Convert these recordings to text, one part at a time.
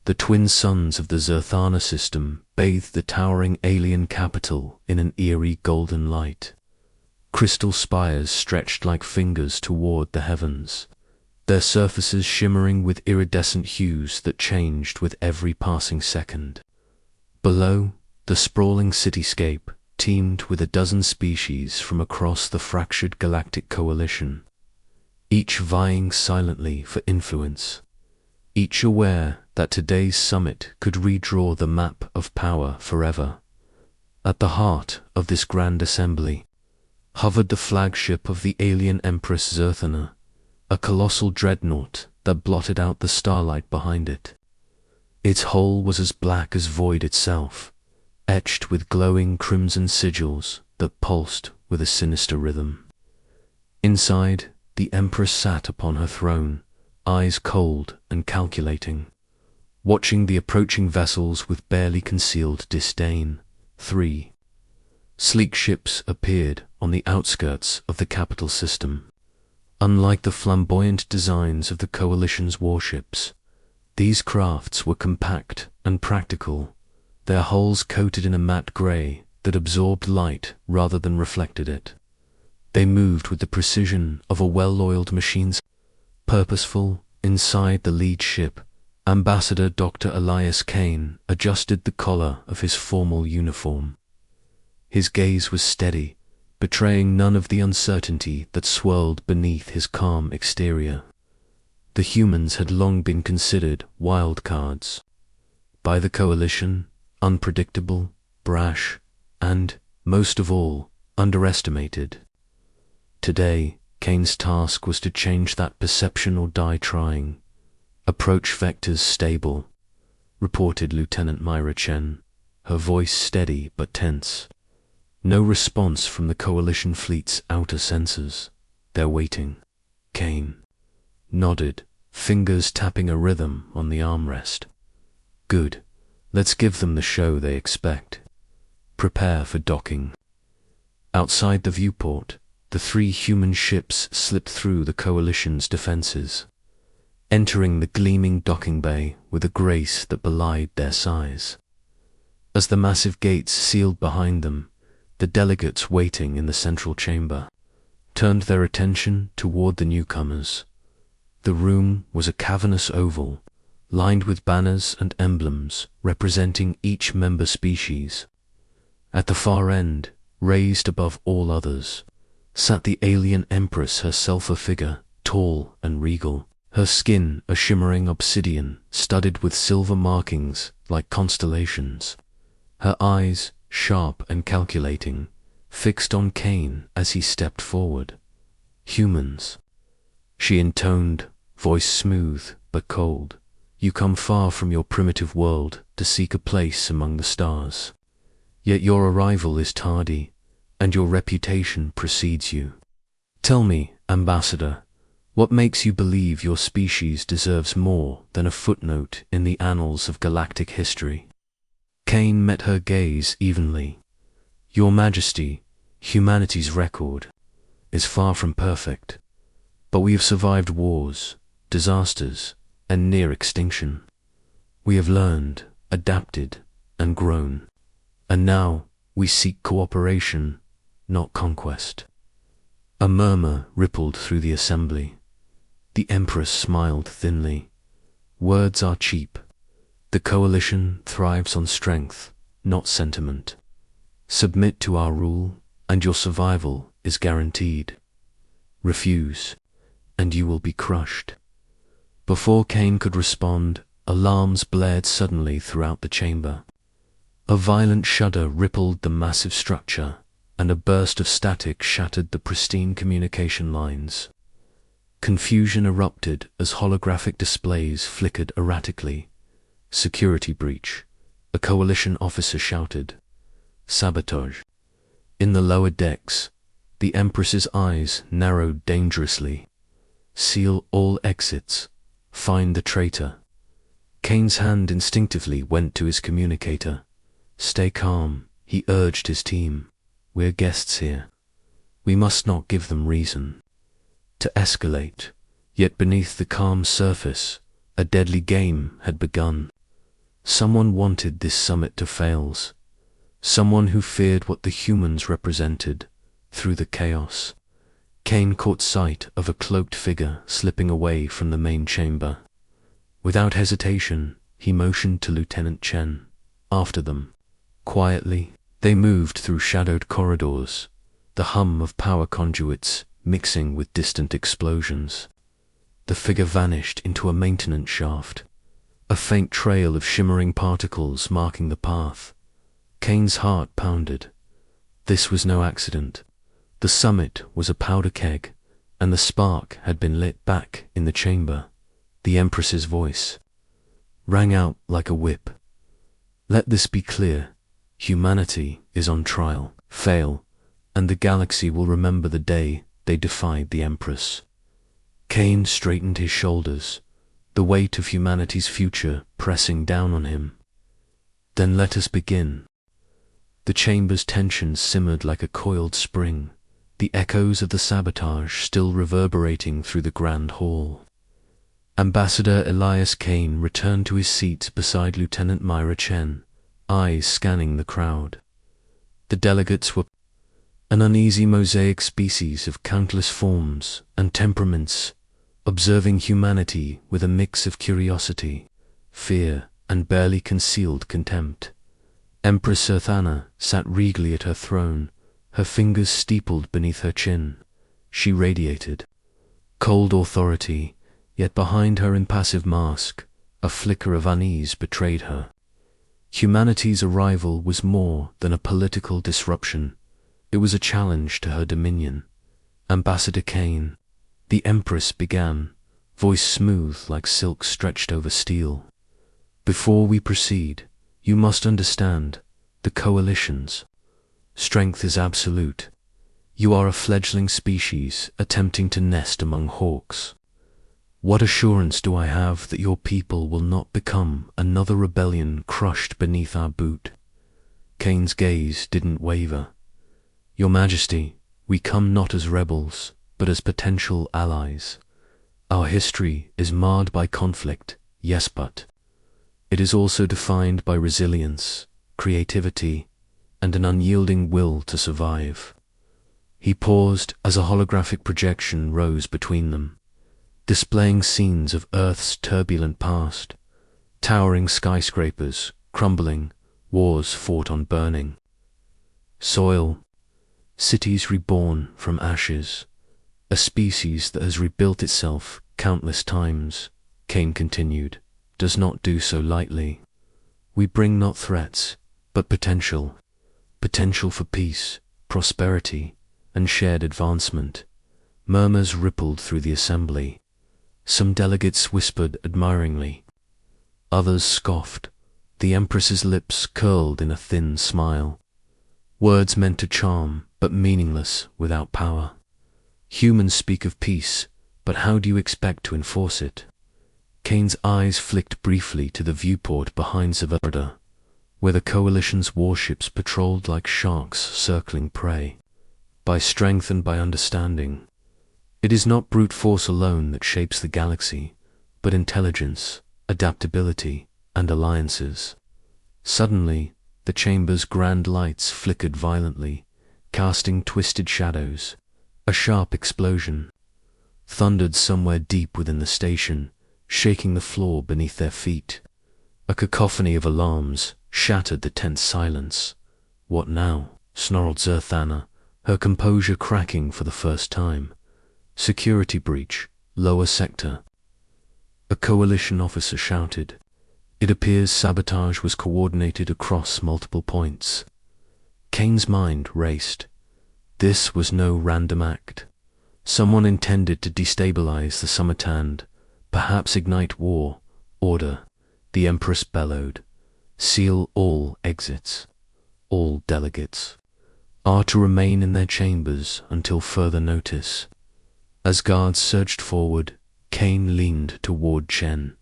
The twin suns of the Zerthana system bathed the towering alien capital in an eerie golden light. Crystal spires stretched like fingers toward the heavens, their surfaces shimmering with iridescent hues that changed with every passing second. Below, the sprawling cityscape teemed with a dozen species from across the fractured Galactic coalition, each vying silently for influence, each aware that today's summit could redraw the map of power forever. At the heart of this grand assembly hovered the flagship of the alien Empress Zerthana, a colossal dreadnought that blotted out the starlight behind it. Its hull was as black as void itself, etched with glowing crimson sigils that pulsed with a sinister rhythm. Inside, the Empress sat upon her throne, eyes cold and calculating, watching the approaching vessels with barely concealed disdain. 3 sleek ships appeared on the outskirts of the capital system. Unlike the flamboyant designs of the Coalition's warships, these crafts were compact and practical, their hulls coated in a matte grey that absorbed light rather than reflected it. They moved with the precision of a well-oiled machine. Purposeful, inside the lead ship, Ambassador Dr. Elias Kane adjusted the collar of his formal uniform. His gaze was steady, betraying none of the uncertainty that swirled beneath his calm exterior. The humans had long been considered wild cards by the Coalition, unpredictable, brash, and, most of all, underestimated. Today, Kane's task was to change that perception or die trying. "Approach vectors stable," reported Lieutenant Myra Chen, her voice steady but tense. No response from the Coalition fleet's outer sensors. They're waiting. Kane nodded, fingers tapping a rhythm on the armrest. Good. Let's give them the show they expect. Prepare for docking. Outside the viewport, the 3 human ships slipped through the Coalition's defenses, entering the gleaming docking bay with a grace that belied their size. As the massive gates sealed behind them, the delegates waiting in the central chamber turned their attention toward the newcomers. The room was a cavernous oval, lined with banners and emblems representing each member species. At the far end, raised above all others, sat the alien Empress herself, a figure tall and regal, her skin a shimmering obsidian studded with silver markings like constellations, her eyes sharp and calculating, fixed on Kane as he stepped forward. "Humans," she intoned, voice smooth but cold. "You come far from your primitive world to seek a place among the stars. Yet your arrival is tardy, and your reputation precedes you. Tell me, Ambassador, what makes you believe your species deserves more than a footnote in the annals of galactic history?" Kane met her gaze evenly. "Your Majesty, humanity's record is far from perfect, but we have survived wars, disasters, and near extinction. We have learned, adapted, and grown, and now we seek cooperation, not conquest." A murmur rippled through the assembly. The Empress smiled thinly. "Words are cheap. The Coalition thrives on strength, not sentiment. Submit to our rule, and your survival is guaranteed. Refuse, and you will be crushed." Before Kane could respond, alarms blared suddenly throughout the chamber. A violent shudder rippled the massive structure, and a burst of static shattered the pristine communication lines. Confusion erupted as holographic displays flickered erratically. "Security breach," a Coalition officer shouted. "Sabotage." In the lower decks, the Empress's eyes narrowed dangerously. "Seal all exits. Find the traitor." Kane's hand instinctively went to his communicator. "Stay calm," he urged his team. "We're guests here. We must not give them reason to escalate." Yet beneath the calm surface, a deadly game had begun. Someone wanted this summit to fail. Someone who feared what the humans represented through the chaos. Kane caught sight of a cloaked figure slipping away from the main chamber. Without hesitation, he motioned to Lieutenant Chen. After them. Quietly, they moved through shadowed corridors, the hum of power conduits mixing with distant explosions. The figure vanished into a maintenance shaft, a faint trail of shimmering particles marking the path. Kane's heart pounded. This was no accident. The summit was a powder keg, and the spark had been lit back in the chamber. The Empress's voice rang out like a whip. Let this be clear. Humanity is on trial. Fail, and the galaxy will remember the day they defied the Empress. Kane straightened his shoulders, the weight of humanity's future pressing down on him. Then let us begin. The chamber's tension simmered like a coiled spring, the echoes of the sabotage still reverberating through the grand hall. Ambassador Elias Kane returned to his seat beside Lieutenant Myra Chen, eyes scanning the crowd. The delegates were an uneasy mosaic species of countless forms and temperaments, observing humanity with a mix of curiosity, fear, and barely concealed contempt. Empress Earthana sat regally at her throne, her fingers steepled beneath her chin. She radiated cold authority, yet behind her impassive mask, a flicker of unease betrayed her. Humanity's arrival was more than a political disruption. It was a challenge to her dominion. Ambassador Kane, the Empress began, voice smooth like silk stretched over steel. Before we proceed, you must understand the coalition's strength is absolute. You are a fledgling species attempting to nest among hawks. What assurance do I have that your people will not become another rebellion crushed beneath our boot? Kane's gaze didn't waver. Your Majesty, we come not as rebels, but as potential allies. Our history is marred by conflict, yes, but it is also defined by resilience, creativity, and an unyielding will to survive. He paused as a holographic projection rose between them, displaying scenes of Earth's turbulent past, towering skyscrapers crumbling, wars fought on burning soil, cities reborn from ashes, a species that has rebuilt itself countless times. Kane continued, does not do so lightly. We bring not threats, but potential for peace, prosperity, and shared advancement. Murmurs rippled through the assembly. Some delegates whispered admiringly. Others scoffed. The Empress's lips curled in a thin smile. Words meant to charm, but meaningless without power. Humans speak of peace, but how do you expect to enforce it? Kane's eyes flicked briefly to the viewport behind Zavada, where the Coalition's warships patrolled like sharks circling prey. By strength and by understanding. It is not brute force alone that shapes the galaxy, but intelligence, adaptability, and alliances. Suddenly, the chamber's grand lights flickered violently, casting twisted shadows. A sharp explosion thundered somewhere deep within the station, shaking the floor beneath their feet. A cacophony of alarms shattered the tense silence. What now? Snarled Zerthana, her composure cracking for the first time. Security breach, lower sector. A coalition officer shouted. It appears sabotage was coordinated across multiple points. Kane's mind raced. This was no random act. Someone intended to destabilize the summit and, perhaps ignite war. Order, the Empress bellowed. Seal all exits. All delegates are to remain in their chambers until further notice. As guards surged forward, Kane leaned toward Chen.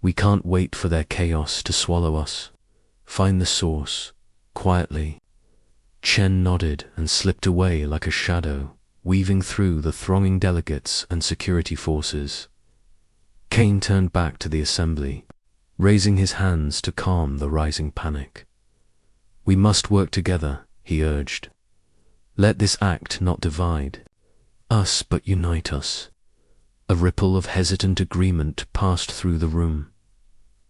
We can't wait for their chaos to swallow us. Find the source, quietly. Chen nodded and slipped away like a shadow, weaving through the thronging delegates and security forces. Kane turned back to the assembly. raising his hands to calm the rising panic. "We must work together," he urged. "Let this act not divide us but unite us." A ripple of hesitant agreement passed through the room.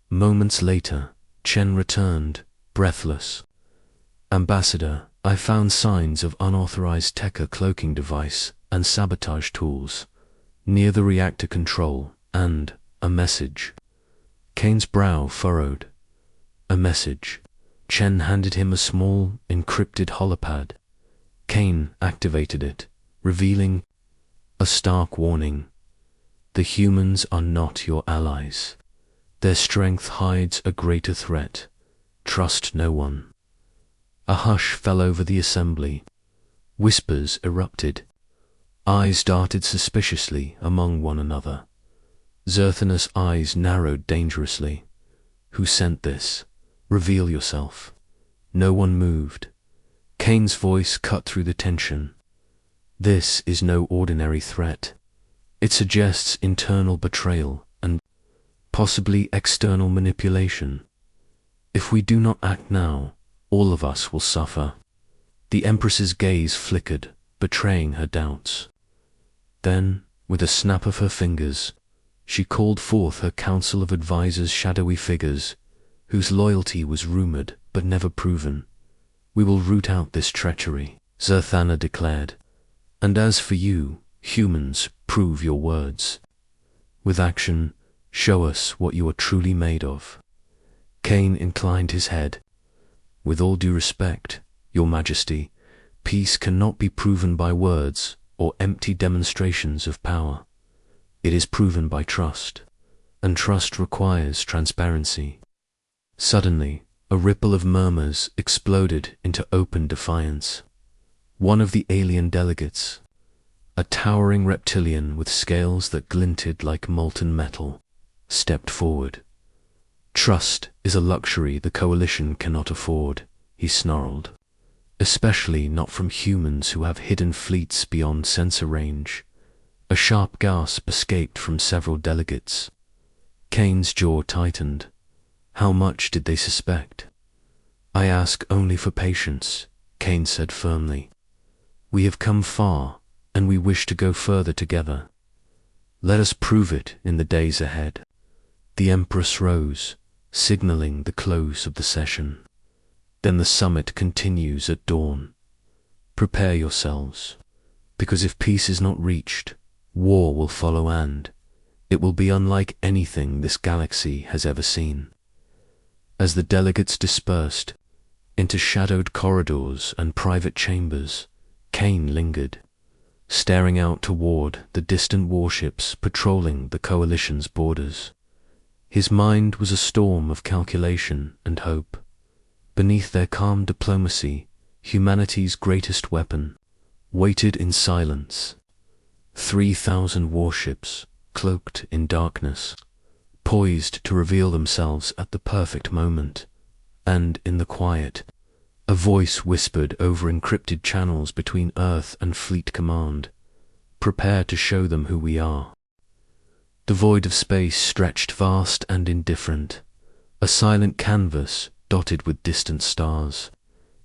Moments later, Chen returned, breathless. "Ambassador, I found signs of unauthorized Tekka cloaking device and sabotage tools near the reactor control, and a message." Kane's brow furrowed. A message. Chen handed him a small, encrypted holopad. Kane activated it, revealing a stark warning. "The humans are not your allies. Their strength hides a greater threat. Trust no one." A hush fell over the assembly. Whispers erupted. Eyes darted suspiciously among one another. Zerthanus' eyes narrowed dangerously. "Who sent this? Reveal yourself." No one moved. Kane's voice cut through the tension. "This is no ordinary threat. It suggests internal betrayal and possibly external manipulation. If we do not act now, all of us will suffer." The Empress's gaze flickered, betraying her doubts. Then, with a snap of her fingers, she called forth her council of advisors, shadowy figures, whose loyalty was rumored but never proven. "We will root out this treachery," Zerthana declared. "And as for you, humans, prove your words. With action, show us what you are truly made of." Kane inclined his head. "With all due respect, Your Majesty, peace cannot be proven by words or empty demonstrations of power. It is proven by trust, and trust requires transparency." Suddenly, a ripple of murmurs exploded into open defiance. One of the alien delegates, a towering reptilian with scales that glinted like molten metal, stepped forward. "Trust is a luxury the Coalition cannot afford," he snarled. "Especially not from humans who have hidden fleets beyond sensor range." A sharp gasp escaped from several delegates. Kane's jaw tightened. How much did they suspect? "I ask only for patience," Kane said firmly. "We have come far, and we wish to go further together. Let us prove it in the days ahead." The Empress rose, signaling the close of the session. "Then the summit continues at dawn. Prepare yourselves, because if peace is not reached, war will follow, and it will be unlike anything this galaxy has ever seen." As the delegates dispersed into shadowed corridors and private chambers, Kane lingered, staring out toward the distant warships patrolling the Coalition's borders. His mind was a storm of calculation and hope. Beneath their calm diplomacy, humanity's greatest weapon waited in silence. 3,000 warships, cloaked in darkness, poised to reveal themselves at the perfect moment. And in the quiet, a voice whispered over encrypted channels between Earth and Fleet Command, "Prepare to show them who we are." The void of space stretched vast and indifferent, a silent canvas dotted with distant stars.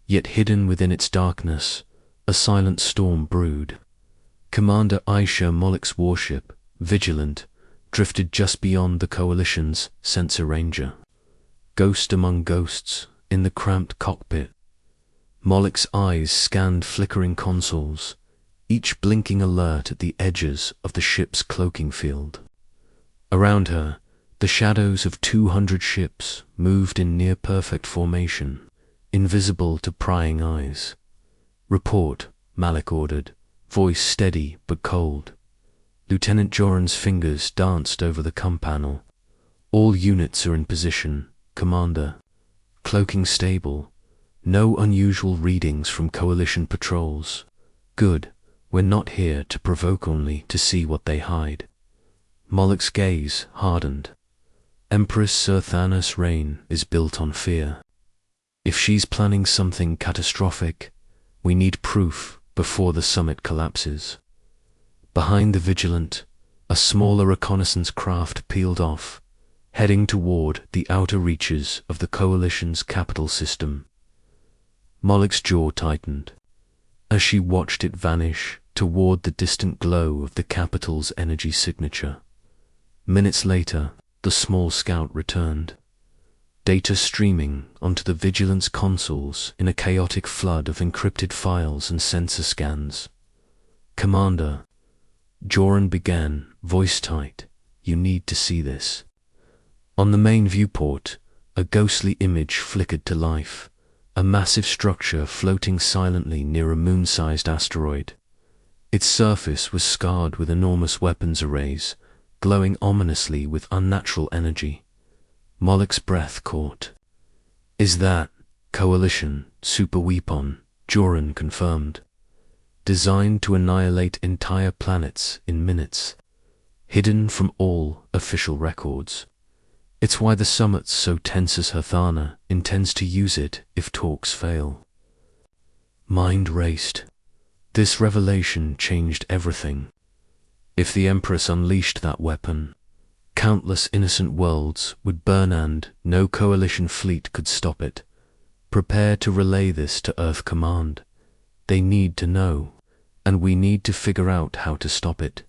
Yet hidden within its darkness, a silent storm brewed. Commander Aisha Mollick's warship, Vigilant, drifted just beyond the Coalition's sensor ranger. Ghost among ghosts, in the cramped cockpit, Mollick's eyes scanned flickering consoles, each blinking alert at the edges of the ship's cloaking field. Around her, the shadows of 200 ships moved in near-perfect formation, invisible to prying eyes. "Report," Malik ordered, voice steady but cold. Lieutenant Joran's fingers danced over the comm panel. "All units are in position, Commander. Cloaking stable. No unusual readings from Coalition patrols. Good. We're not here to provoke, only to see what they hide." Mollick's gaze hardened. Empress Zerthana's reign is built on fear. If she's planning something catastrophic, we need proof before the summit collapses. Behind the Vigilant, a smaller reconnaissance craft peeled off, heading toward the outer reaches of the Coalition's capital system. Mollick's jaw tightened as she watched it vanish toward the distant glow of the capital's energy signature. Minutes later, the small scout returned, data streaming onto the Vigilance consoles in a chaotic flood of encrypted files and sensor scans. "Commander," Joran began, voice tight, "you need to see this." On the main viewport, a ghostly image flickered to life, a massive structure floating silently near a moon-sized asteroid. Its surface was scarred with enormous weapons arrays, glowing ominously with unnatural energy. Mollick's breath caught. "Is that Coalition Super Weapon?" Joran confirmed. "Designed to annihilate entire planets in minutes. Hidden from all official records. It's why the summit's so tense as Herthana intends to use it if talks fail." Mind raced. This revelation changed everything. If the Empress unleashed that weapon, countless innocent worlds would burn and no Coalition fleet could stop it. Prepare to relay this to Earth Command. They need to know, and we need to figure out how to stop it.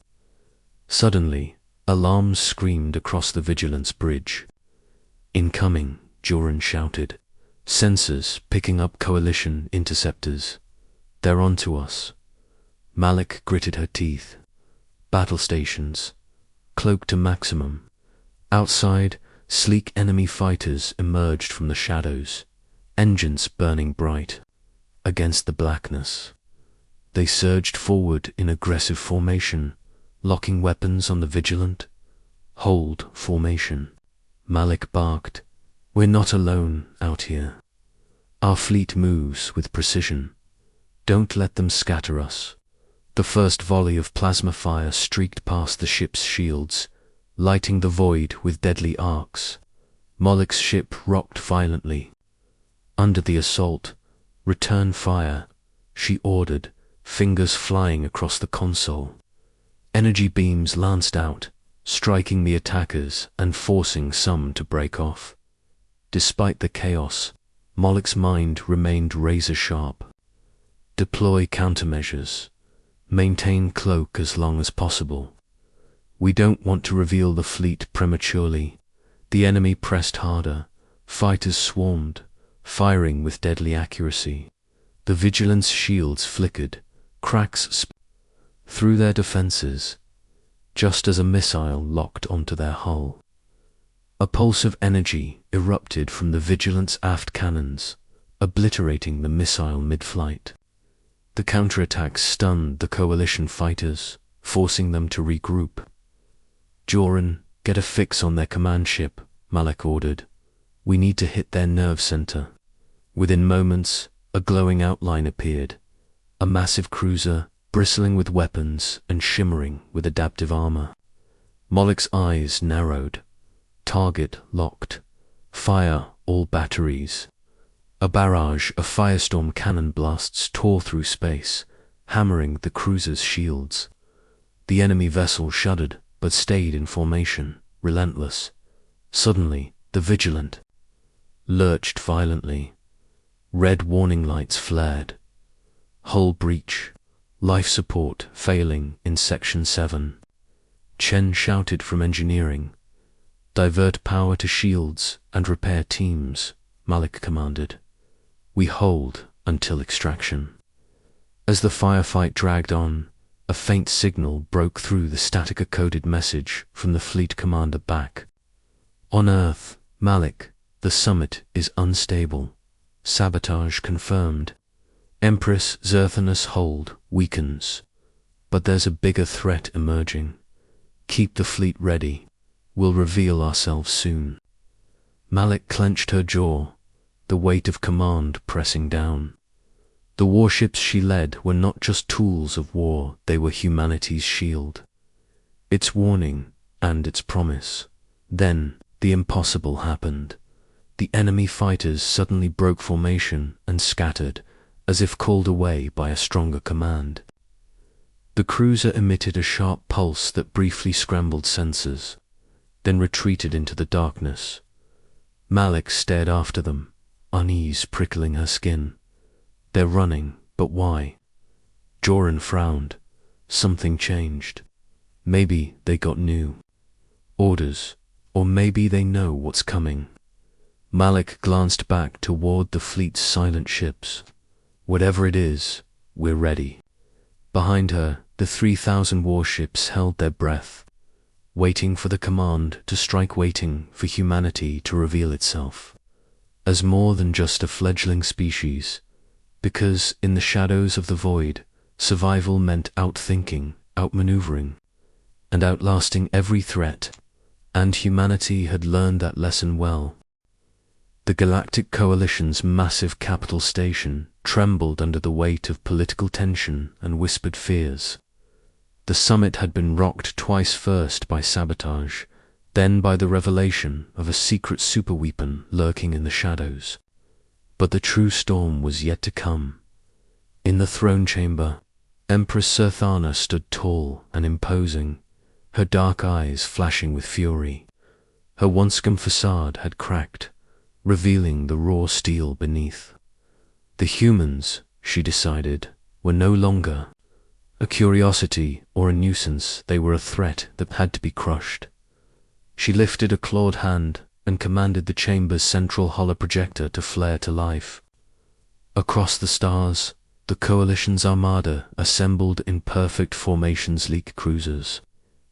Suddenly, alarms screamed across the Vigilance bridge. "Incoming," Joran shouted. "Sensors picking up Coalition interceptors. They're onto us." Malik gritted her teeth. Battle stations, cloaked to maximum. Outside, sleek enemy fighters emerged from the shadows, engines burning bright. Against the blackness, they surged forward in aggressive formation, locking weapons on the Vigilant. "Hold formation." Malik barked. "We're not alone out here. Our fleet moves with precision. Don't let them scatter us." The first volley of plasma fire streaked past the ship's shields, lighting the void with deadly arcs. Mollick's ship rocked violently. Under the assault, "Return fire," she ordered, fingers flying across the console. Energy beams lanced out, striking the attackers and forcing some to break off. Despite the chaos, Mollick's mind remained razor-sharp. Deploy countermeasures. Maintain cloak as long as possible. We don't want to reveal the fleet prematurely. The enemy pressed harder. Fighters swarmed, firing with deadly accuracy. The Vigilance shields flickered, cracks through their defenses, just as a missile locked onto their hull. A pulse of energy erupted from the Vigilance aft cannons, obliterating the missile mid-flight. The counterattack stunned the Coalition fighters, forcing them to regroup. "Joran, get a fix on their command ship," Malik ordered. "We need to hit their nerve center." Within moments, a glowing outline appeared. A massive cruiser, bristling with weapons and shimmering with adaptive armor. Mollick's eyes narrowed. Target locked. Fire all batteries. A barrage of firestorm cannon blasts tore through space, hammering the cruiser's shields. The enemy vessel shuddered, but stayed in formation, relentless. Suddenly, the Vigilant lurched violently. Red warning lights flared. Hull breach. Life support failing in Section 7. Chen shouted from engineering. "Divert power to shields and repair teams," Malik commanded. "We hold until extraction." As the firefight dragged on, a faint signal broke through the static-coded message from the fleet commander back. "On Earth, Malik, the summit is unstable. Sabotage confirmed. Empress Zerthanus hold weakens. But there's a bigger threat emerging. Keep the fleet ready. We'll reveal ourselves soon." Malik clenched her jaw, the weight of command pressing down. The warships she led were not just tools of war, they were humanity's shield. Its warning and its promise. Then, the impossible happened. The enemy fighters suddenly broke formation and scattered, as if called away by a stronger command. The cruiser emitted a sharp pulse that briefly scrambled sensors. then retreated into the darkness. Malik stared after them, unease prickling her skin. They're running, but why? Joran frowned. Something changed. Maybe they got new orders, or maybe they know what's coming. Malik glanced back toward the fleet's silent ships. Whatever it is, we're ready. Behind her, the 3,000 warships held their breath, waiting for the command to strike, waiting for humanity to reveal itself as more than just a fledgling species, because in the shadows of the void, survival meant outthinking, outmaneuvering, and outlasting every threat, and humanity had learned that lesson well. The Galactic Coalition's massive capital station trembled under the weight of political tension and whispered fears. The summit had been rocked twice, first by sabotage, then by the revelation of a secret superweapon lurking in the shadows. But the true storm was yet to come. In the throne chamber, Empress Serthana stood tall and imposing, her dark eyes flashing with fury. Her once-calm facade had cracked, revealing the raw steel beneath. The humans, she decided, were no longer a curiosity or a nuisance. They were a threat that had to be crushed. She lifted a clawed hand and commanded the chamber's central holoprojector to flare to life. Across the stars, the Coalition's armada assembled in perfect formation, sleek cruisers,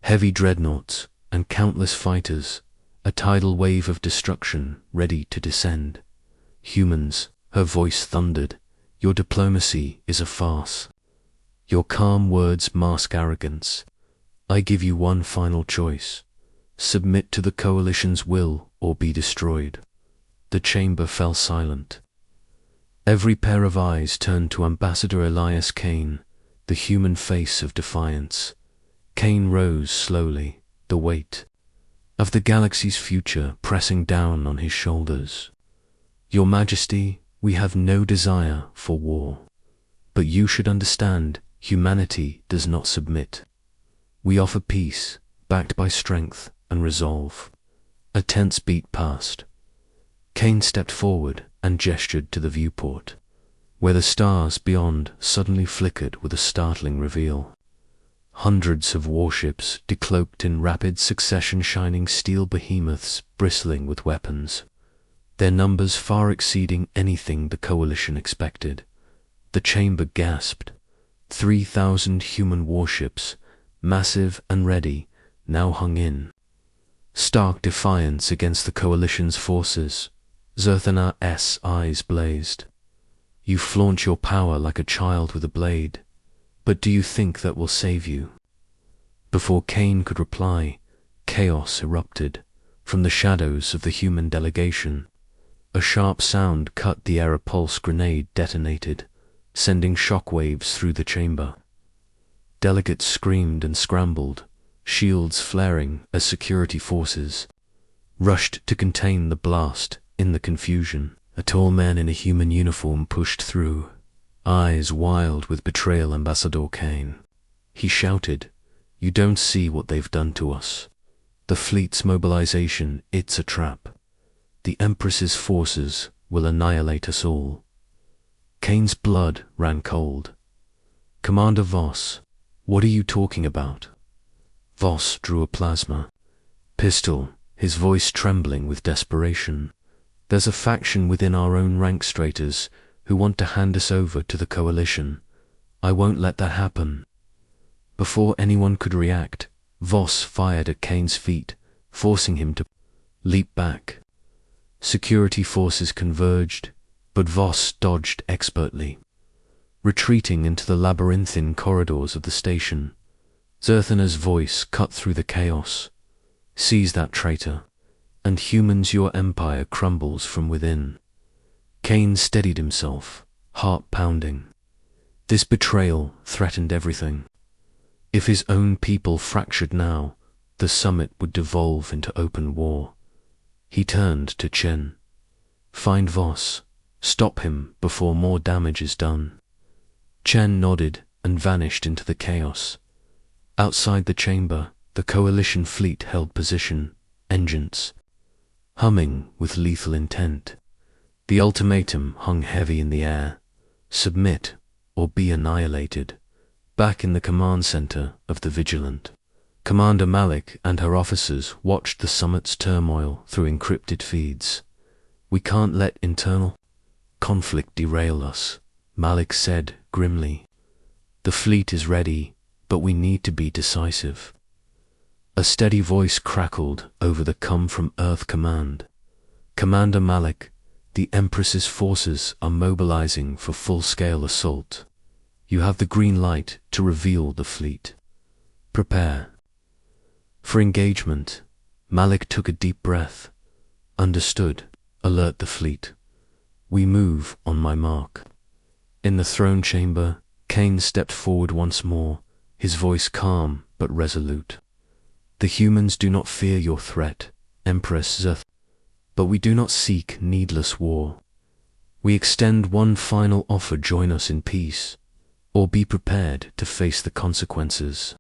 heavy dreadnoughts, and countless fighters, a tidal wave of destruction ready to descend. Humans, her voice thundered, your diplomacy is a farce. Your calm words mask arrogance. I give you one final choice. Submit to the Coalition's will or be destroyed. The chamber fell silent. Every pair of eyes turned to Ambassador Elias Kane, the human face of defiance. Kane rose slowly, the weight of the galaxy's future pressing down on his shoulders. Your Majesty, we have no desire for war. But you should understand, humanity does not submit. We offer peace, backed by strength and resolve. A tense beat passed. Kane stepped forward and gestured to the viewport, where the stars beyond suddenly flickered with a startling reveal. Hundreds of warships decloaked in rapid succession, shining steel behemoths bristling with weapons, their numbers far exceeding anything the Coalition expected. The chamber gasped. 3,000 human warships, massive and ready, now hung in stark defiance against the Coalition's forces. Zerthana's eyes blazed. You flaunt your power like a child with a blade, but do you think that will save you? Before Kane could reply, chaos erupted from the shadows of the human delegation. A sharp sound cut the air. A pulse grenade detonated, sending shockwaves through the chamber. Delegates screamed and scrambled, shields flaring as security forces rushed to contain the blast. In the confusion, a tall man in a human uniform pushed through, eyes wild with betrayal. Ambassador Kane. He shouted, you don't see what they've done to us. The fleet's mobilization, it's a trap. The Empress's forces will annihilate us all. Kane's blood ran cold. Commander Voss, what are you talking about? Voss drew a plasma pistol, his voice trembling with desperation. There's a faction within our own ranks, traitors, who want to hand us over to the Coalition. I won't let that happen. Before anyone could react, Voss fired at Kane's feet, forcing him to leap back. Security forces converged, but Voss dodged expertly, retreating into the labyrinthine corridors of the station. Zerthana's voice cut through the chaos. Seize that traitor, and humans, your empire crumbles from within. Kane steadied himself, heart pounding. This betrayal threatened everything. If his own people fractured now, the summit would devolve into open war. He turned to Chen. Find Voss. Stop him before more damage is done. Chen nodded and vanished into the chaos. Outside the chamber, the Coalition fleet held position, engines humming with lethal intent. The ultimatum hung heavy in the air: submit or be annihilated. Back in the command center of the Vigilant, Commander Malik and her officers watched the summit's turmoil through encrypted feeds. "We can't let internal conflict derail us," Malik said grimly. "The fleet is ready, but we need to be decisive." A steady voice crackled over the come from Earth command. "Commander Malik, the Empress's forces are mobilizing for full-scale assault. You have the green light to reveal the fleet. Prepare for engagement." Malik took a deep breath. "Understood. Alert the fleet. We move on my mark." In the throne chamber, Kane stepped forward once more, his voice calm but resolute. "The humans do not fear your threat, Empress Zeth, but we do not seek needless war. We extend one final offer: join us in peace, or be prepared to face the consequences."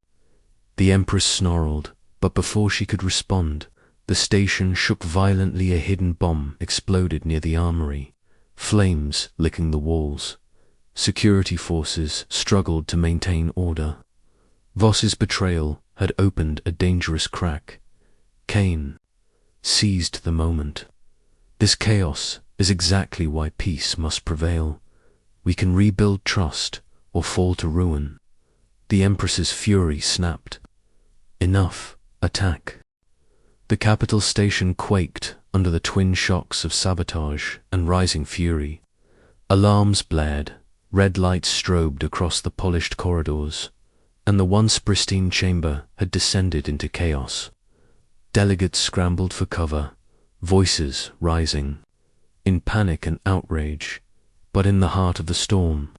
The Empress snarled, but before she could respond, the station shook violently. A hidden bomb exploded near the armory, flames licking the walls. Security forces struggled to maintain order. Voss's betrayal had opened a dangerous crack. Kane seized the moment. "This chaos is exactly why peace must prevail. We can rebuild trust or fall to ruin." The Empress's fury snapped. "Enough. Attack." The capital station quaked under the twin shocks of sabotage and rising fury. Alarms blared, red lights strobed across the polished corridors, and the once pristine chamber had descended into chaos. Delegates scrambled for cover, voices rising in panic and outrage. But in the heart of the storm,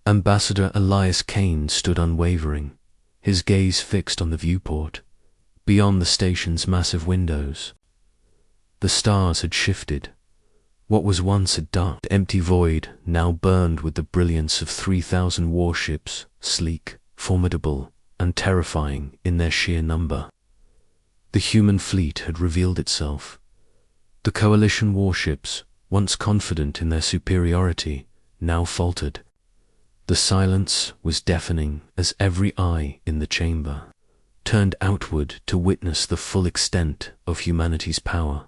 Ambassador Elias Kane stood unwavering, his gaze fixed on the viewport, beyond the station's massive windows. The stars had shifted. What was once a dark, empty void now burned with the brilliance of 3,000 warships, sleek, formidable, and terrifying in their sheer number. The human fleet had revealed itself. The coalition warships, once confident in their superiority, now faltered. The silence was deafening as every eye in the chamber turned outward to witness the full extent of humanity's power.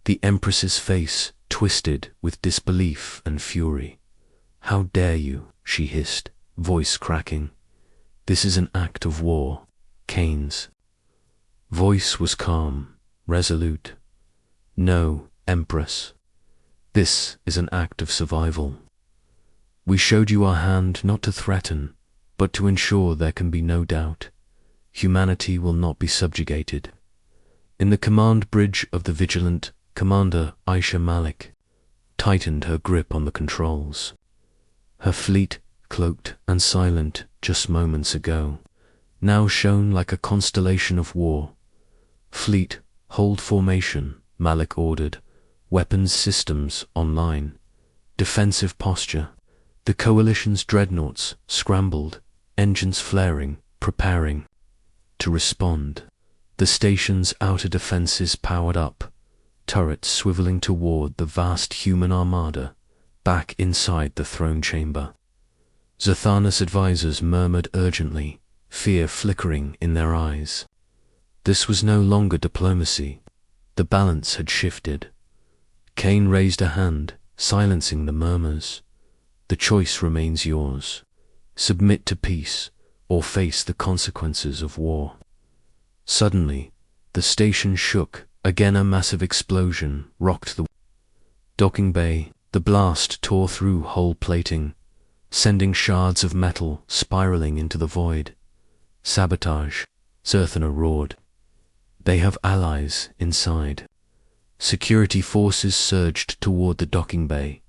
The Empress's face twisted with disbelief and fury. "How dare you?" she hissed, voice cracking. "This is an act of war." Kane's voice was calm, resolute. "No, Empress. This is an act of survival. We showed you our hand not to threaten, but to ensure there can be no doubt. Humanity will not be subjugated." In the command bridge of the Vigilant, Commander Aisha Malik tightened her grip on the controls. Her fleet, cloaked and silent just moments ago, now shone like a constellation of war. "Fleet, hold formation," Malik ordered, weapons systems online. Defensive posture. The coalition's dreadnoughts scrambled, engines flaring, preparing to respond. The station's outer defenses powered up, turrets swiveling toward the vast human armada back inside the throne chamber. Zathanas advisors murmured urgently, fear flickering in their eyes. This was no longer diplomacy. The balance had shifted. Kane raised a hand, silencing the murmurs. "The choice remains yours. Submit to peace, or face the consequences of war." Suddenly, the station shook. Again a massive explosion rocked the docking bay. The blast tore through hull plating, sending shards of metal spiraling into the void. "Sabotage," Zerthana roared. "They have allies inside." Security forces surged toward the docking bay,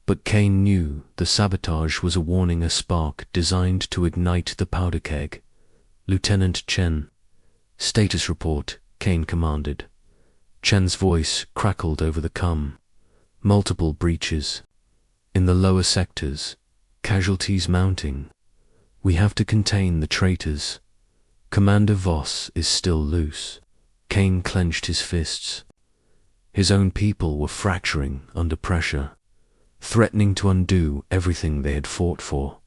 but Kane knew the sabotage was a warning, a spark designed to ignite the powder keg. "Lieutenant Chen." "Status report," Kane commanded. Chen's voice crackled over the comm. "Multiple breaches. In the lower sectors, casualties mounting. We have to contain the traitors. Commander Voss is still loose. Kane clenched his fists. His own people were fracturing under pressure, threatening to undo everything they had fought for.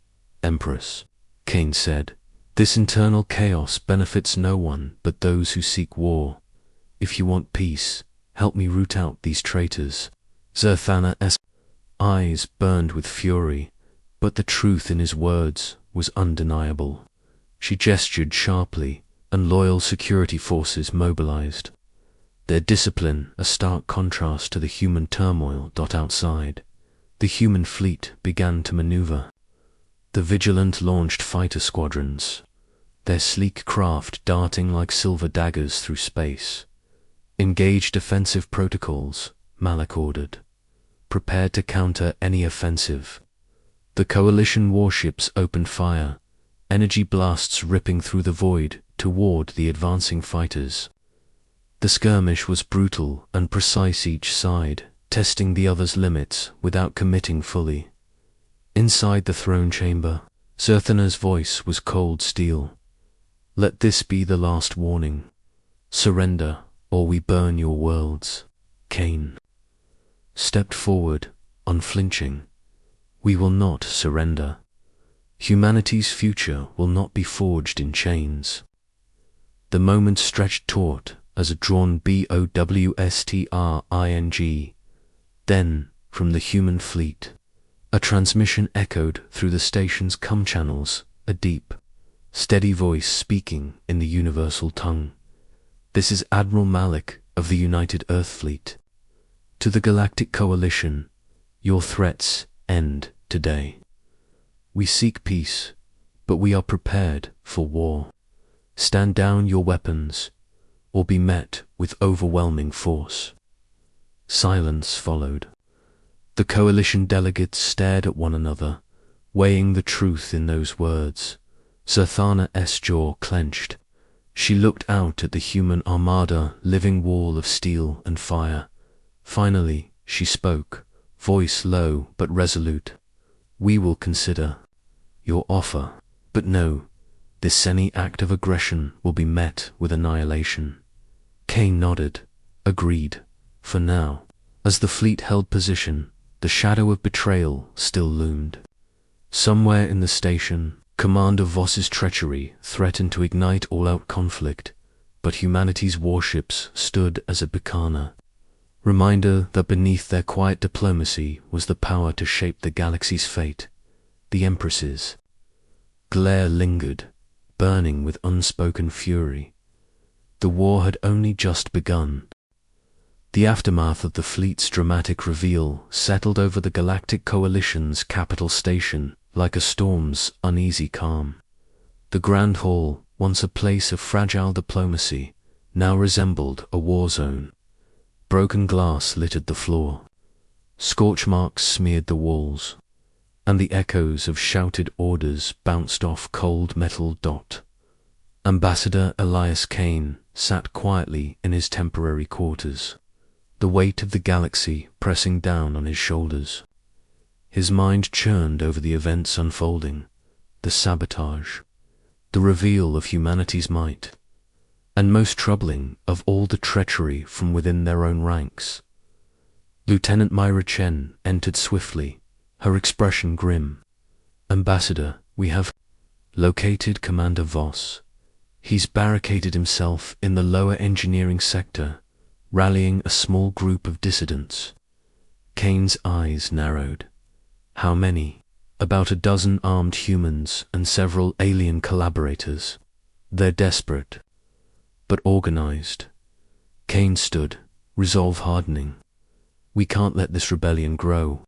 Empress, Kane said, this internal chaos benefits no one but those who seek war. If you want peace, help me root out these traitors. Zathana's eyes burned with fury, but the truth in his words was undeniable. She gestured sharply, and loyal security forces mobilized. Their discipline a stark contrast to the human turmoil outside. The human fleet began to maneuver. The Vigilant launched fighter squadrons, their sleek craft darting like silver daggers through space. Engage defensive protocols, Malak ordered, prepared to counter any offensive. The coalition warships opened fire, energy blasts ripping through the void toward the advancing fighters. The skirmish was brutal and precise, each side testing the other's limits without committing fully. Inside the throne chamber, Zerthana's voice was cold steel. Let this be the last warning. Surrender, or we burn your worlds. Kane stepped forward, unflinching. We will not surrender. Humanity's future will not be forged in chains. The moment stretched taut as a drawn BOWSTRING. Then, from the human fleet, a transmission echoed through the station's comm channels, a deep, steady voice speaking in the universal tongue. This is Admiral Malak of the United Earth Fleet. To the Galactic Coalition, your threats end today. We seek peace, but we are prepared for war. Stand down your weapons, or be met with overwhelming force. Silence followed. The coalition delegates stared at one another, weighing the truth in those words. Zathana's jaw clenched. She looked out at the human armada, living wall of steel and fire. Finally, she spoke, voice low but resolute. We will consider your offer, but no, this any act of aggression will be met with annihilation. Kane nodded, agreed, for now. As the fleet held position, the shadow of betrayal still loomed. Somewhere in the station, Commander Voss's treachery threatened to ignite all-out conflict, but humanity's warships stood as a beacon. Reminder that beneath their quiet diplomacy was the power to shape the galaxy's fate. The Empress's glare lingered, burning with unspoken fury. The war had only just begun. The aftermath of the fleet's dramatic reveal settled over the Galactic Coalition's capital station like a storm's uneasy calm. The Grand Hall, once a place of fragile diplomacy, now resembled a war zone. Broken glass littered the floor. Scorch marks smeared the walls, and the echoes of shouted orders bounced off cold metal. Ambassador Elias Kane sat quietly in his temporary quarters, the weight of the galaxy pressing down on his shoulders. His mind churned over the events unfolding, the sabotage, the reveal of humanity's might, and most troubling of all, the treachery from within their own ranks. Lieutenant Myra Chen entered swiftly, her expression grim. Ambassador, we have located Commander Voss. He's barricaded himself in the lower engineering sector, rallying a small group of dissidents. Kane's eyes narrowed. How many? About a dozen armed humans and several alien collaborators. They're desperate, but organized. Kane stood, resolve hardening. We can't let this rebellion grow.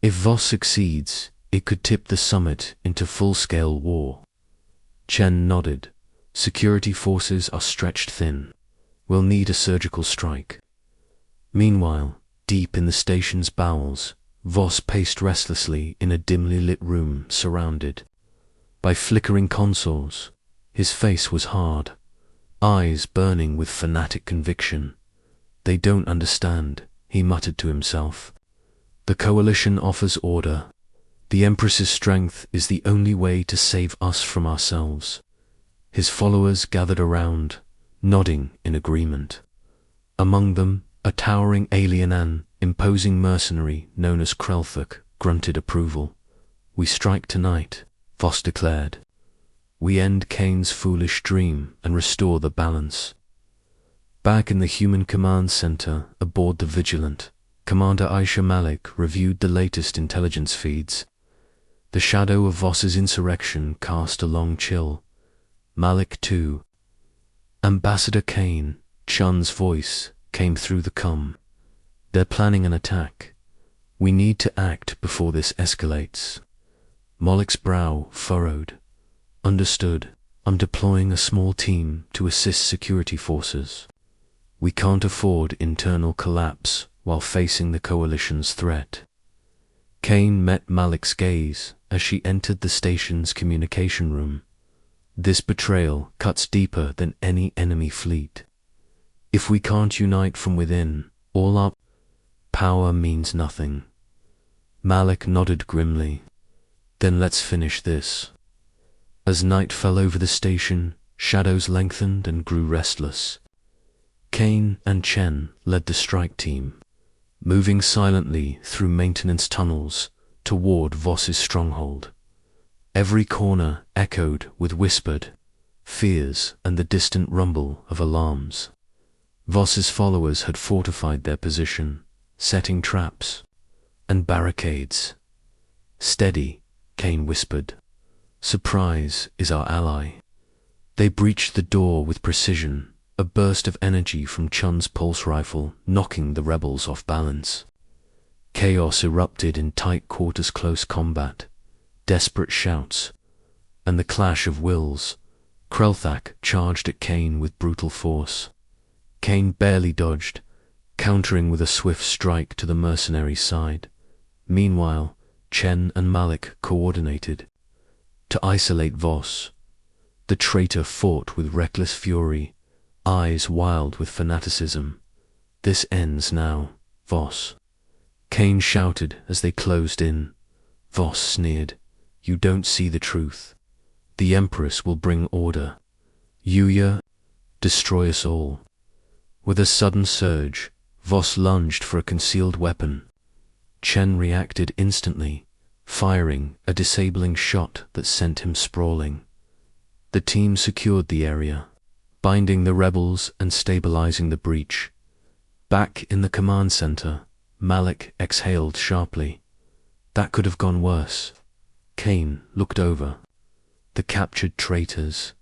If Voss succeeds, it could tip the summit into full-scale war. Chen nodded. Security forces are stretched thin. We'll need a surgical strike. Meanwhile, deep in the station's bowels, Voss paced restlessly in a dimly lit room surrounded by flickering consoles. His face was hard, eyes burning with fanatic conviction. They don't understand, he muttered to himself. The coalition offers order. The Empress's strength is the only way to save us from ourselves. His followers gathered around, nodding in agreement. Among them, a towering alien and imposing mercenary known as Krelthuk grunted approval. "We strike tonight," Voss declared. "We end Kane's foolish dream and restore the balance." Back in the human command center aboard the Vigilant, Commander Aisha Malik reviewed the latest intelligence feeds. The shadow of Voss's insurrection cast a long chill. "Malik 2. Ambassador Kane," Chun's voice came through the comm. "They're planning an attack. We need to act before this escalates." Malik's brow furrowed. "Understood. I'm deploying a small team to assist security forces. We can't afford internal collapse while facing the coalition's threat." Kane met Malik's gaze as she entered the station's communication room. "This betrayal cuts deeper than any enemy fleet. If we can't unite from within, all our power means nothing." Malik nodded grimly. "Then let's finish this." As night fell over the station, shadows lengthened and grew restless. Kane and Chen led the strike team, moving silently through maintenance tunnels toward Voss's stronghold. Every corner echoed with whispered fears and the distant rumble of alarms. Voss's followers had fortified their position, setting traps and barricades. "Steady," Kane whispered. "Surprise is our ally." They breached the door with precision, a burst of energy from Chun's pulse rifle knocking the rebels off balance. Chaos erupted in tight quarters close combat, desperate shouts, and the clash of wills. Krelthuk charged at Kane with brutal force. Kane barely dodged, countering with a swift strike to the mercenary's side. Meanwhile, Chen and Malik coordinated to isolate Voss. The traitor fought with reckless fury, eyes wild with fanaticism. "This ends now, Voss," Kane shouted as they closed in. Voss sneered. "You don't see the truth. The Empress will bring order. Yuya, destroy us all." With a sudden surge, Voss lunged for a concealed weapon. Chen reacted instantly, firing a disabling shot that sent him sprawling. The team secured the area, binding the rebels and stabilizing the breach. Back in the command center, Malik exhaled sharply. That could have gone worse. Kane looked over. The captured traitors.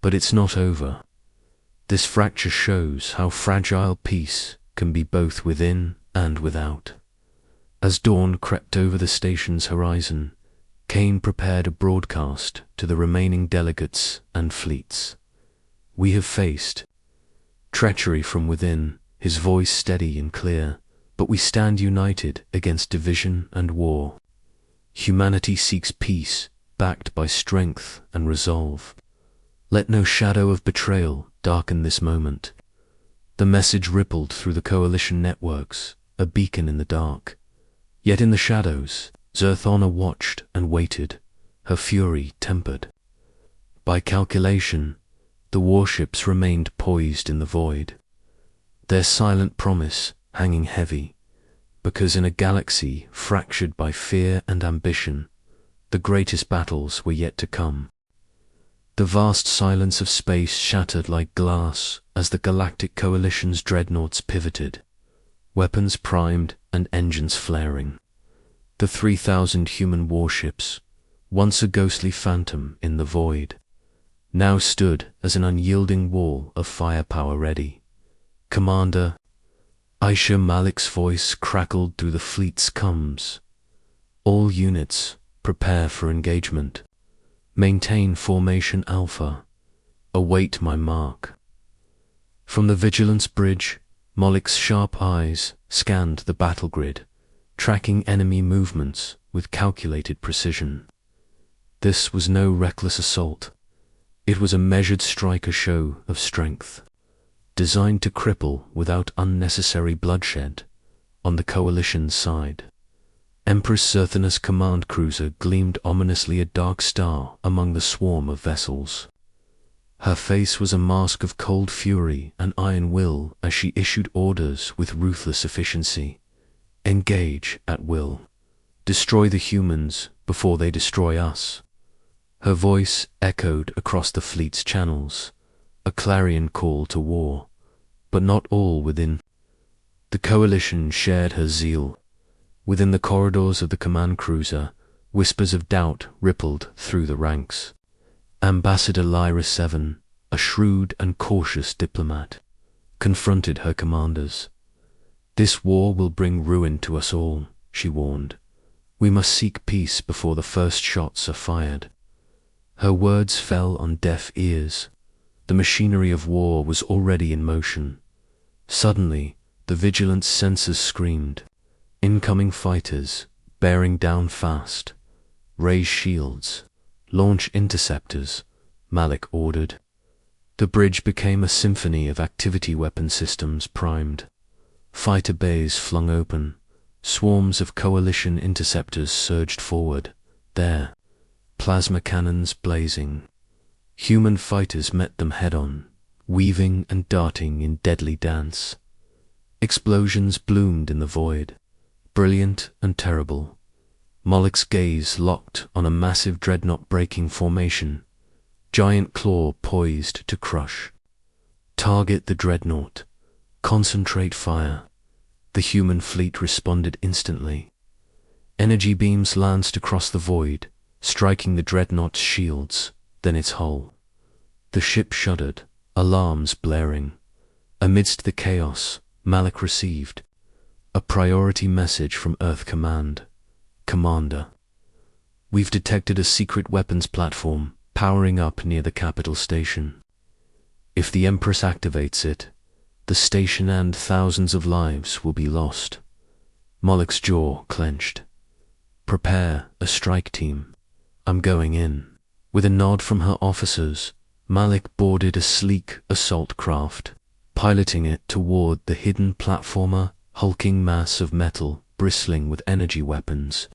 But it's not over. This fracture shows how fragile peace can be both within and without. As dawn crept over the station's horizon, Kane prepared a broadcast to the remaining delegates and fleets. "We have faced treachery from within," his voice steady and clear, "but we stand united against division and war. Humanity seeks peace, backed by strength and resolve. Let no shadow of betrayal darken this moment." The message rippled through the coalition networks, a beacon in the dark. Yet in the shadows, Zerthana watched and waited, her fury tempered. By calculation, the warships remained poised in the void, their silent promise hanging heavy, because in a galaxy fractured by fear and ambition, the greatest battles were yet to come. The vast silence of space shattered like glass as the Galactic Coalition's dreadnoughts pivoted, weapons primed and engines flaring. The 3,000 human warships, once a ghostly phantom in the void, now stood as an unyielding wall of firepower ready. "Commander," Aisha Malik's voice crackled through the fleet's comms. "All units, prepare for engagement. Maintain formation Alpha. Await my mark." From the Vigilance Bridge, Malik's sharp eyes scanned the battle grid, tracking enemy movements with calculated precision. This was no reckless assault. It was a measured striker show of strength, designed to cripple without unnecessary bloodshed on the coalition's side. Empress Zerthana's command cruiser gleamed ominously, a dark star among the swarm of vessels. Her face was a mask of cold fury and iron will as she issued orders with ruthless efficiency. Engage at will. Destroy the humans before they destroy us. Her voice echoed across the fleet's channels, a clarion call to war, but not all within. The coalition shared her zeal. Within the corridors of the command cruiser, whispers of doubt rippled through the ranks. Ambassador Lyra VII, a shrewd and cautious diplomat, confronted her commanders. "This war will bring ruin to us all," she warned. "We must seek peace before the first shots are fired." Her words fell on deaf ears. The machinery of war was already in motion. Suddenly, the vigilance sensors screamed. "Incoming fighters, bearing down fast. Raise shields. Launch interceptors," Malik ordered. The bridge became a symphony of activity weapon systems primed. Fighter bays flung open. Swarms of coalition interceptors surged forward. There, plasma cannons blazing. Human fighters met them head-on, weaving and darting in deadly dance. Explosions bloomed in the void, brilliant and terrible. Malik's gaze locked on a massive dreadnought breaking formation, giant claw poised to crush. Target the dreadnought. Concentrate fire. The human fleet responded instantly. Energy beams lanced across the void, striking the dreadnought's shields, then its hull. The ship shuddered, alarms blaring. Amidst the chaos, Malik received a priority message from Earth Command. "Commander, we've detected a secret weapons platform powering up near the capital station. If the Empress activates it, the station and thousands of lives will be lost." Malik's jaw clenched. "Prepare a strike team. I'm going in." With a nod from her officers, Malik boarded a sleek assault craft, piloting it toward the hidden platformer, hulking mass of metal bristling with energy weapons.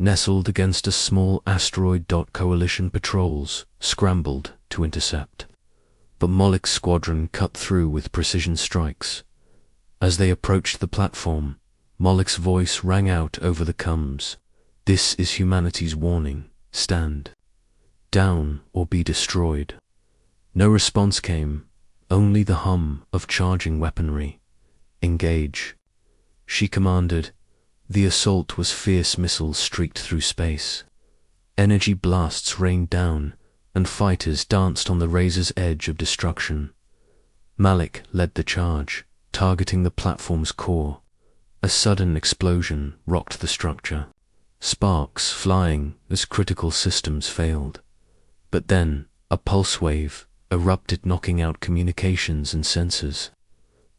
Nestled against a small asteroid, coalition patrols scrambled to intercept. But Malik's squadron cut through with precision strikes. As they approached the platform, Malik's voice rang out over the comms. "This is humanity's warning. Stand down or be destroyed." No response came, only the hum of charging weaponry. "Engage," she commanded. The assault was fierce missiles streaked through space. Energy blasts rained down, and fighters danced on the razor's edge of destruction. Malik led the charge, targeting the platform's core. A sudden explosion rocked the structure, sparks flying as critical systems failed. But then, a pulse wave erupted, knocking out communications and sensors.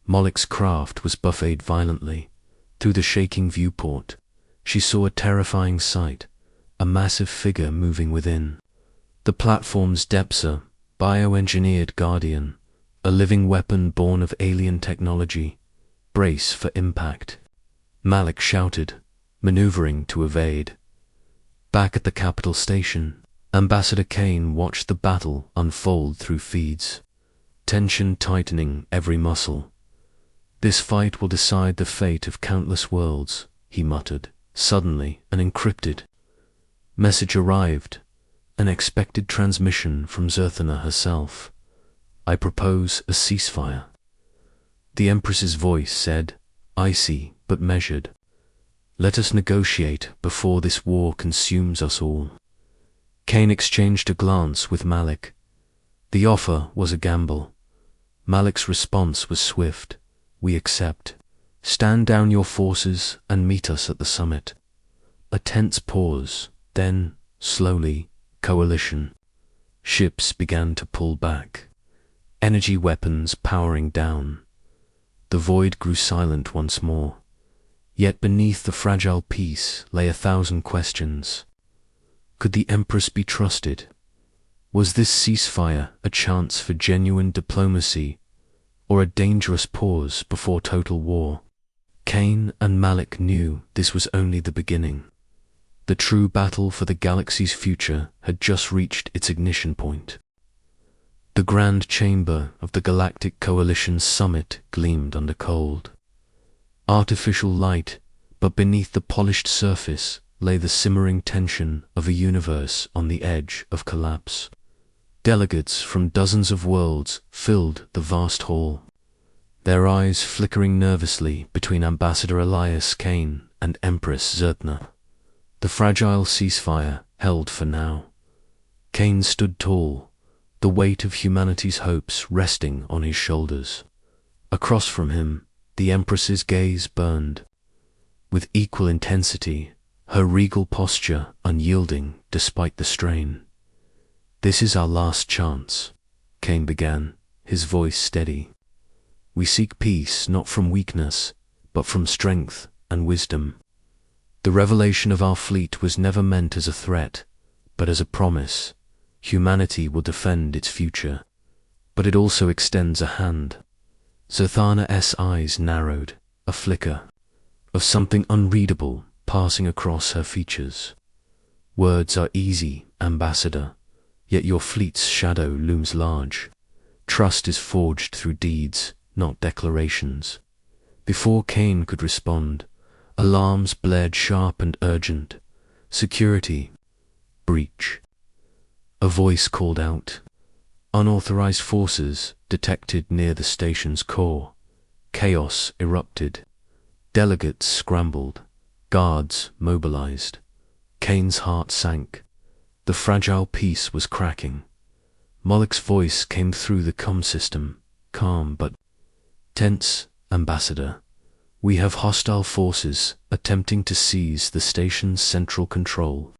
Malik's craft was buffeted violently. Through the shaking viewport, she saw a terrifying sight, a massive figure moving within. The platform's depths, a bioengineered guardian, a living weapon born of alien technology. "Brace for impact," Malik shouted, maneuvering to evade. Back at the capital station, Ambassador Kane watched the battle unfold through feeds, tension tightening every muscle. "This fight will decide the fate of countless worlds," he muttered. Suddenly, an encrypted message arrived, an expected transmission from Zerthana herself. "I propose a ceasefire." The Empress's voice said, icy but measured. "Let us negotiate before this war consumes us all." Kane exchanged a glance with Malik. The offer was a gamble. Malik's response was swift. "We accept. Stand down your forces and meet us at the summit." A tense pause, then, slowly, coalition. Ships began to pull back, energy weapons powering down. The void grew silent once more. Yet beneath the fragile peace lay 1,000 questions. Could the Empress be trusted? Was this ceasefire a chance for genuine diplomacy, or a dangerous pause before total war? Kane and Malik knew this was only the beginning. The true battle for the galaxy's future had just reached its ignition point. The grand chamber of the Galactic Coalition's summit gleamed under cold, artificial light, but beneath the polished surface lay the simmering tension of a universe on the edge of collapse. Delegates from dozens of worlds filled the vast hall, their eyes flickering nervously between Ambassador Elias Kane and Empress Zertna. The fragile ceasefire held for now. Kane stood tall, the weight of humanity's hopes resting on his shoulders. Across from him, the Empress's gaze burned. With equal intensity, her regal posture unyielding despite the strain. "This is our last chance," Kane began, his voice steady. "We seek peace not from weakness, but from strength and wisdom. The revelation of our fleet was never meant as a threat, but as a promise. Humanity will defend its future, but it also extends a hand." Zerthana's eyes narrowed, a flicker of something unreadable passing across her features. "Words are easy, Ambassador, yet your fleet's shadow looms large. Trust is forged through deeds, not declarations." Before Kane could respond, alarms blared sharp and urgent. "Security. Breach." A voice called out. Unauthorized forces detected near the station's core. Chaos erupted. Delegates scrambled. Guards mobilized. Kane's heart sank. The fragile peace was cracking. Moloch's voice came through the comm system, calm but tense. "Ambassador, we have hostile forces attempting to seize the station's central control.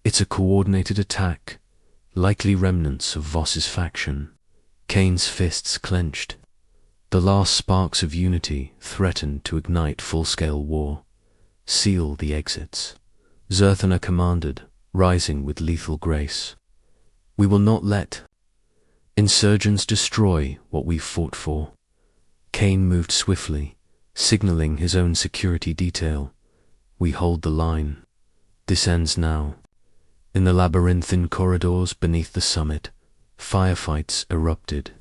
It's a coordinated attack, likely remnants of Voss's faction." Kane's fists clenched. The last sparks of unity threatened to ignite full-scale war. "Seal the exits," Zerthana commanded, rising with lethal grace. "We will not let insurgents destroy what we've fought for." Kane moved swiftly, signaling his own security detail. "We hold the line. This ends now." In the labyrinthine corridors beneath the summit, firefights erupted.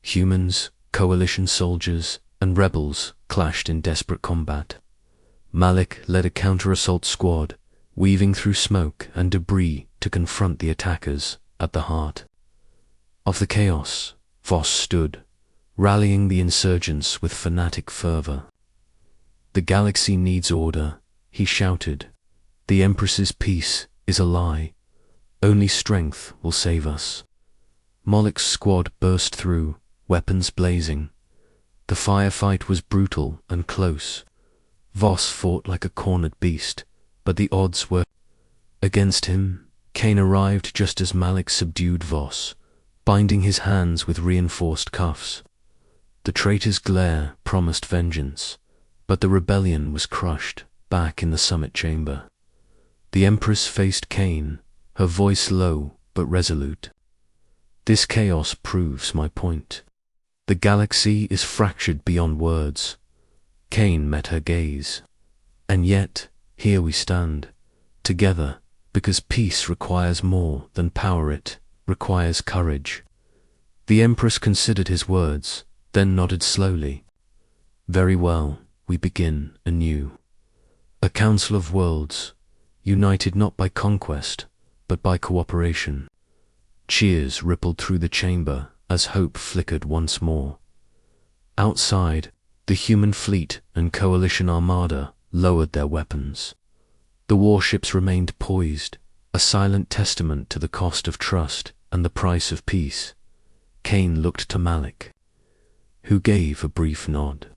Humans, coalition soldiers, and rebels clashed in desperate combat. Malik led a counter-assault squad, weaving through smoke and debris to confront the attackers at the heart of the chaos. Voss stood, rallying the insurgents with fanatic fervor. "The galaxy needs order," he shouted. "The Empress's peace is a lie. Only strength will save us." Moloch's squad burst through, weapons blazing. The firefight was brutal and close. Voss fought like a cornered beast, but the odds were against him. Kane arrived just as Malik subdued Voss, binding his hands with reinforced cuffs. The traitor's glare promised vengeance, but the rebellion was crushed back in the summit chamber. The Empress faced Kane, her voice low but resolute. "This chaos proves my point. The galaxy is fractured beyond words." Kane met her gaze. "And yet, here we stand, together, because peace requires more than power. It requires courage." The Empress considered his words, then nodded slowly. "Very well, we begin anew. A council of worlds, united not by conquest, but by cooperation." Cheers rippled through the chamber as hope flickered once more. Outside, the human fleet and coalition armada lowered their weapons. The warships remained poised, a silent testament to the cost of trust and the price of peace. Kane looked to Malik, who gave a brief nod.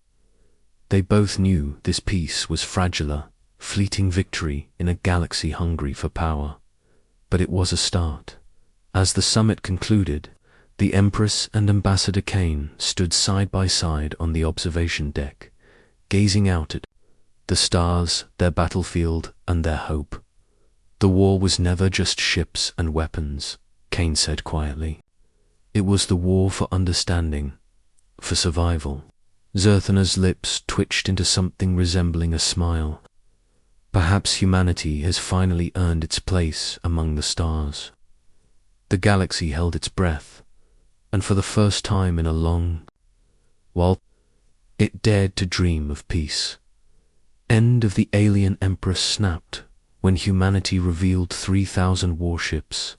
They both knew this peace was fragile, fleeting victory in a galaxy hungry for power. But it was a start. As the summit concluded, the Empress and Ambassador Kane stood side by side on the observation deck, gazing out at the stars, their battlefield, and their hope. "The war was never just ships and weapons," Kane said quietly. "It was the war for understanding, for survival." Zerthana's lips twitched into something resembling a smile. "Perhaps humanity has finally earned its place among the stars." The galaxy held its breath. and for the first time in a long while, it dared to dream of peace. End of the alien Empress snapped when humanity revealed 3,000 warships,